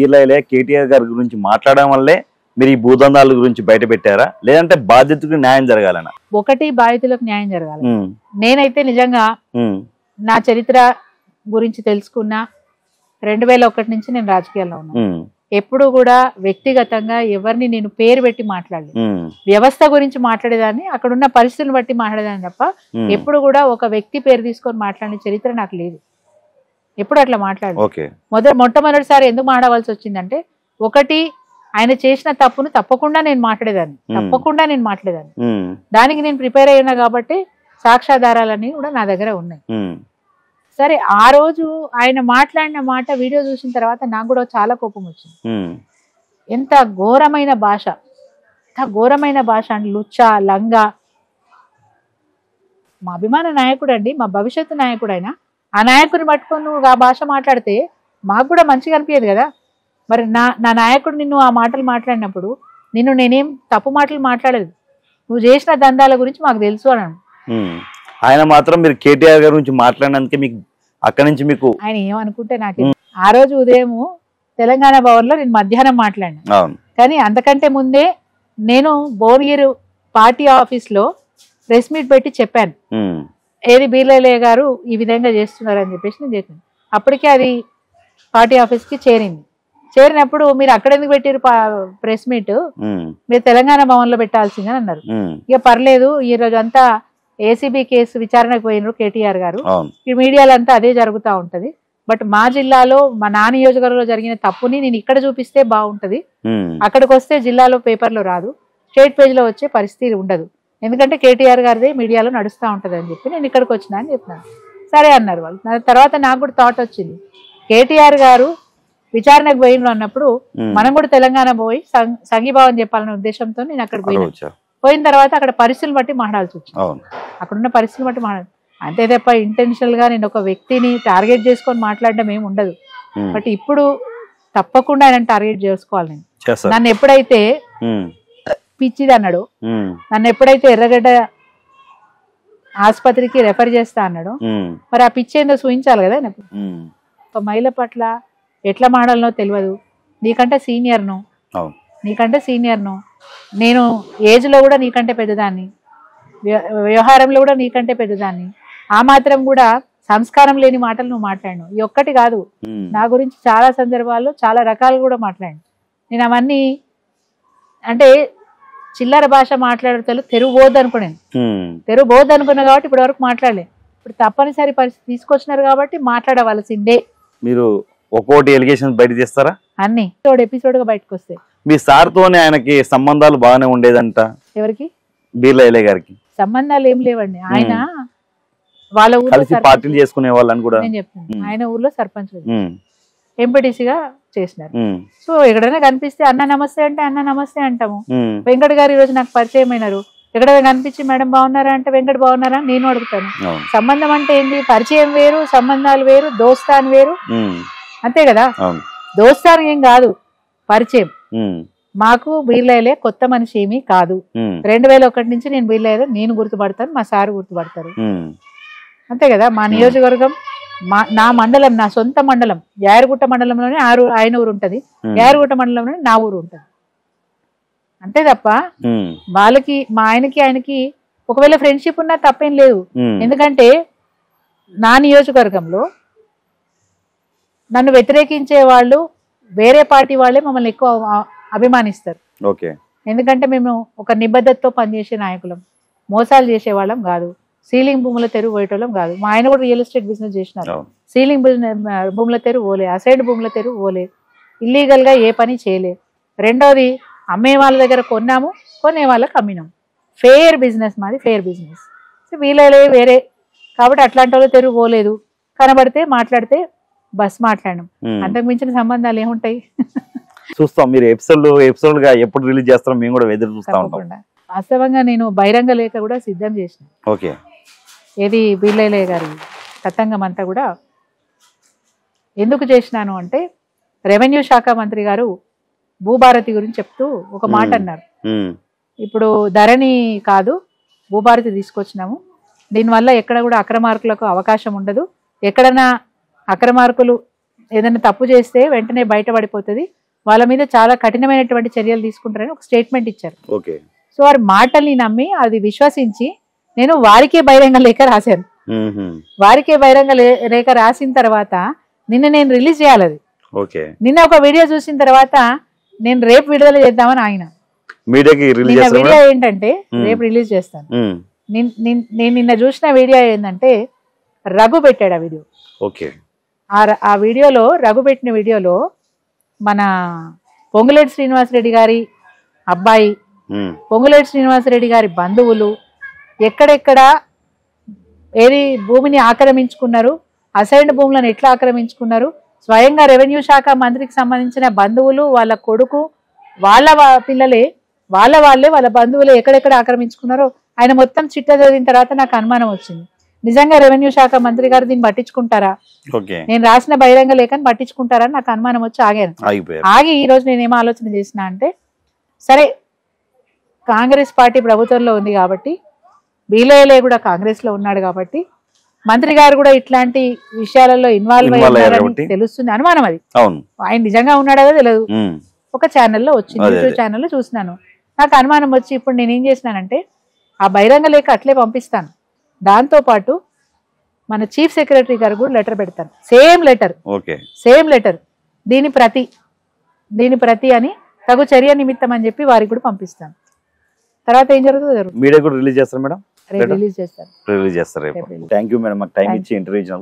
ఇలా కేటీఆర్ గారి గురించి మాట్లాడడం వల్లే మీరు ఈ భూదందాల గురించి బయట పెట్టారా, లేదంటే బాధితులకు న్యాయం జరగాలనా? ఒకటి బాధితులకు న్యాయం జరగాలి. నేనైతే నిజంగా నా చరిత్ర గురించి తెలుసుకున్నా 2001 నుంచి నేను రాజకీయాల్లో ఉన్నా. ఎప్పుడు కూడా వ్యక్తిగతంగా ఎవరిని నేను పేరు పెట్టి మాట్లాడలేదు. వ్యవస్థ గురించి మాట్లాడేదాన్ని, అక్కడ ఉన్న పరిస్థితులను బట్టి మాట్లాడేదాన్ని తప్ప ఎప్పుడు కూడా ఒక వ్యక్తి పేరు తీసుకొని మాట్లాడే చరిత్ర నాకు లేదు. ఎప్పుడు అట్లా మాట్లాడలేదు. మొట్టమొదటిసారి ఎందుకు మాట్లాడవలసి వచ్చిందంటే, ఒకటి ఆయన చేసిన తప్పును తప్పకుండా నేను మాట్లాడేదాన్ని. దానికి నేను ప్రిపేర్ అయినా కాబట్టి సాక్ష్యాధారాలన్నీ కూడా నా దగ్గర ఉన్నాయి. సరే, ఆ రోజు ఆయన మాట్లాడిన మాట వీడియో చూసిన తర్వాత నాకు కూడా చాలా కోపం వచ్చింది. ఎంత ఘోరమైన భాష అంటే లుచ్చా, లంగా. మా అభిమాన నాయకుడు అండి, మా భవిష్యత్తు నాయకుడు అయినా ఆ నాయకుడిని పట్టుకొని నువ్వు ఆ భాష మాట్లాడితే మాకు కూడా మంచిగా అనిపించదు కదా. మరి నా నాయకుడు నిన్ను ఆ మాటలు మాట్లాడినప్పుడు నేనేం తప్పు మాటలు మాట్లాడలేదు. నువ్వు చేసిన దందాల గురించి మాకు తెలుసు అన్నాను. ఆయన మాత్రం మీరు కేటీఆర్ గారి గురించి మాట్లాడినందుకే మీకు అక్కడి నుంచి మీకు ఆయన ఏమనుకుంటే నాకు ఆ రోజు ఉదయం తెలంగాణ భవన్ లో నేను మధ్యాహ్నం మాట్లాడినా. కానీ అంతకంటే ముందే నేను భువనగిరి పార్టీ ఆఫీస్ లో ప్రెస్ మీట్ పెట్టి చెప్పాను, ఏది బీర్లయ్య గారు ఈ విధంగా చేస్తున్నారు అని చెప్పేసి నేను చెప్పాను. అప్పటికే అది పార్టీ ఆఫీస్ కి చేరినప్పుడు మీరు అక్కడ ఎందుకు పెట్టారు ప్రెస్ మీట్, మీరు తెలంగాణ భవన్ లో పెట్టాల్సిందని అన్నారు. ఇక పర్లేదు, ఈ రోజు అంతా ఏసీబీ కేసు విచారణకు పోయినారు కేటీఆర్ గారు, ఈ మీడియాలో అంతా అదే జరుగుతూ ఉంటది. బట్ మా జిల్లాలో మా నియోజకవర్గంలో జరిగిన తప్పుని నేను ఇక్కడ చూపిస్తే బాగుంటది, అక్కడికి వస్తే జిల్లాలో పేపర్లో రాదు, స్టేట్ పేజ్ లో వచ్చే పరిస్థితి ఉండదు, ఎందుకంటే కేటీఆర్ గారిదే మీడియాలో నడుస్తూ ఉంటది అని చెప్పి నేను ఇక్కడికి వచ్చినా అని చెప్పినాను. సరే అన్నారు వాళ్ళు. తర్వాత నాకు కూడా థాట్ వచ్చింది, కేటీఆర్ గారు విచారణకు పోయిన అన్నప్పుడు మనం కూడా తెలంగాణ పోయి సంఘీభావం చెప్పాలనే ఉద్దేశంతో నేను అక్కడ పోయిన తర్వాత అక్కడ పరిస్థితులు బట్టి మాట్లాడాల్సి వచ్చింది. అక్కడున్న పరిస్థితులు బట్టి అంతే తప్ప ఇంటెన్షనల్ గా నేను ఒక వ్యక్తిని టార్గెట్ చేసుకొని మాట్లాడడం ఏమి ఉండదు. బట్ ఇప్పుడు తప్పకుండా ఆయన టార్గెట్ చేసుకోవాలి. నేను నన్ను ఎప్పుడైతే పిచ్చిది అన్నాడు, నన్ను ఎప్పుడైతే ఎర్రగడ్డ ఆసుపత్రికి రెఫర్ చేస్తా అన్నాడు, మరి ఆ పిచ్చి ఏందో చూపించాలి కదా. ఒక మహిళ పట్ల ఎట్లా మాడాలనో తెలియదు. నీకంటే సీనియర్ను, నేను ఏజ్ లో కూడా నీకంటే పెద్దదాన్ని, వ్యవహారంలో కూడా నీకంటే పెద్దదాన్ని, ఆ మాత్రం కూడా సంస్కారం లేని మాటలు నువ్వు మాట్లాడినావు. ఈ ఒక్కటి కాదు, నా గురించి చాలా సందర్భాల్లో చాలా రకాలు కూడా మాట్లాడాను. నేను అవన్నీ అంటే చిల్లర భాష మాట్లాడతాను, తెరువు పోద్దు అనుకున్నా కాబట్టి ఇప్పటి వరకు మాట్లాడలే. ఇప్పుడు తప్పనిసరి పరిస్థితి తీసుకొచ్చినారు కాబట్టి మాట్లాడవలసిందే. మీరు ఒక్కోటి ఎలిగేషన్స్ బయట తీస్తారా? అన్ని ఎపిసోడ్ గా బయటకు వస్తాయి. మీ సార్ తోనే ఆయనకి సంబంధాలు బాగానే ఉండేదంట. ఎవరికి? బీర్లయ్య గారికి సంబంధాలు ఏం లేవండి. ఆయన వాళ్ళ ఊర్లో పార్టీలు చేసుకునే వాళ్ళని కూడా నేను చెప్తాను. ఆయన ఊర్లో సర్పంచ్ ఎంపీటీసీగా చేసినారు. సో ఎక్కడైనా కనిపిస్తే అన్న నమస్తే అంటే అన్న నమస్తే అంటాము. వెంకట్ గారు ఈ రోజు నాకు పరిచయం అయినారు, ఎక్కడైనా కనిపించి మేడం బాగున్నారా అంటే వెంకట్ బాగున్నారా నేను అడుగుతాను. సంబంధం అంటే ఏంటి? పరిచయం వేరు, సంబంధాలు వేరు, దోస్తాన్ వేరు, అంతే కదా. దోస్తాన్ ఏం కాదు, పరిచయం. మాకు బీర్లయ్యలే కొత్త మనిషి ఏమీ కాదు. 2001 నుంచి నేను బీర్లయ్యలో నేను గుర్తుపడతాను, మా సారు గుర్తుపడతారు, అంతే కదా. మా నియోజకవర్గం, నా మండలం, నా సొంత మండలం యారుగుట్ట మండలంలోనే ఆయన ఊరు ఉంటది, యారుగుట్ట మండలంలోనే నా ఊరు ఉంటది, అంతే తప్ప వాళ్ళకి మా ఆయనకి ఒకవేళ ఫ్రెండ్షిప్ ఉన్నా తప్పేం లేదు. ఎందుకంటే నా నియోజకవర్గంలో నన్ను వ్యతిరేకించే వాళ్ళు వేరే పార్టీ వాళ్ళే మమ్మల్ని ఎక్కువ అభిమానిస్తారు. ఎందుకంటే మేము ఒక నిబద్ధతతో పనిచేసే నాయకులం, మోసాలు చేసేవాళ్ళం కాదు, సీలింగ్ భూముల తెరువు పోయేటోళ్ళం కాదు. మా ఆయన కూడా రియల్ ఎస్టేట్ బిజినెస్ చేసినారు, సీలింగ్ భూముల తెరువు పోలే, అసైడ్ భూముల తెరువు పోలే, ఇల్లీగల్ గా ఏ పని చేయలే. రెండోది, అమ్మే వాళ్ళ దగ్గర కొన్నాము, కొనే వాళ్ళకి అమ్మినాము. ఫెయిర్ బిజినెస్ మాది, ఫెయిర్ బిజినెస్. సో వీళ్ళే వేరే కాబట్టి అట్లాంటి వాళ్ళు తెరువు పోలేదు. కనబడితే మాట్లాడితే బస్ మాట్లాడడం, అంతకు మించిన సంబంధాలు ఏముంటాయి? చూస్తాం. మీరు ఎపిసోడ్ గా ఎప్పుడు రిలీజ్ చేస్తారో మేము కూడా ఎదురు చూస్తా ఉంటాం. వాస్తవంగా నేను బహిరంగ లేఖ కూడా సిద్ధం చేసిన. ఏది బీర్లయ్య గారి తతంగం అంతా కూడా ఎందుకు చేసినాను అంటే, రెవెన్యూ శాఖ మంత్రి గారు భూభారతి గురించి చెప్తూ ఒక మాట అన్నారు. ఇప్పుడు ధరణి కాదు, భూభారతి తీసుకొచ్చినాము, దీనివల్ల ఎక్కడ కూడా అక్రమార్కులకు అవకాశం ఉండదు, ఎక్కడన్నా అక్రమార్కులు ఏదైనా తప్పు చేస్తే వెంటనే బయటపడిపోతుంది, వాళ్ళ మీద చాలా కఠినమైనటువంటి చర్యలు తీసుకుంటారని ఒక స్టేట్మెంట్ ఇచ్చారు. ఓకే. సో వారి మాటల్ని నమ్మి అది విశ్వసించి నేను వారికే బహిరంగ లేఖ రాశాను. వారికే బహిరంగ లేఖ రాసిన తర్వాత నిన్న నేను రిలీజ్ చేయాలి అది. నిన్న ఒక వీడియో చూసిన తర్వాత నేను రేపు విడుదల చేద్దామని ఆయన వీడియో ఏంటంటే రేపు రిలీజ్ చేస్తాను. నేను నిన్న చూసిన వీడియో ఏంటంటే రఘు పెట్టాడు ఆ వీడియో. ఆ వీడియోలో రఘు పెట్టిన వీడియోలో మన పొంగులేటి శ్రీనివాసరెడ్డి గారి అబ్బాయి, పొంగులేటి శ్రీనివాసరెడ్డి గారి బంధువులు ఎక్కడెక్కడ ఏది భూమిని ఆక్రమించుకున్నారు, అసైన్డ్ భూములను ఎట్లా ఆక్రమించుకున్నారు, స్వయంగా రెవెన్యూ శాఖ మంత్రికి సంబంధించిన బంధువులు, వాళ్ళ కొడుకు, వాళ్ళ పిల్లలే, వాళ్ళ బంధువులే ఎక్కడెక్కడ ఆక్రమించుకున్నారో ఆయన మొత్తం చిట్ట చదివిన తర్వాత నాకు అనుమానం వచ్చింది. నిజంగా రెవెన్యూ శాఖ మంత్రి గారు దీన్ని పట్టించుకుంటారా, నేను రాసిన బహిరంగ లేఖని పట్టించుకుంటారా అని నాకు అనుమానం వచ్చి ఆగి ఈ రోజు నేనేం ఆలోచన చేసిన అంటే, సరే కాంగ్రెస్ పార్టీ ప్రభుత్వంలో ఉంది కాబట్టి, బీలేలే కూడా కాంగ్రెస్ లో ఉన్నాడు కాబట్టి, మంత్రి గారు కూడా ఇట్లాంటి విషయాలలో ఇన్వాల్వ్ అయ్యారని తెలుస్తుంది అనుమానం. అది ఆయన నిజంగా ఉన్నాడో తెలియదు, ఒక ఛానల్లో వచ్చింది, యూట్యూబ్ ఛానల్లో చూసినాను, నాకు అనుమానం వచ్చి ఇప్పుడు నేనేం చేసినానంటే ఆ బహిరంగ లేఖ అట్లే పంపిస్తాను. దాంతో పాటు మన చీఫ్ సెక్రటరీ గారు కూడా లెటర్ పెడతాను, సేమ్ లెటర్ దీని ప్రతి అని తగు చర్య నిమిత్తం అని చెప్పి వారికి కూడా పంపిస్తాను. తర్వాత ఏం జరుగుతుందో మీడియా కూడా రిలీజ్ చేస్తారు మేడం, రిలీజ్ చేస్తారు. థ్యాంక్ యూ మేడం, మాకు టైం ఇచ్చి ఇంటర్వ్యూ.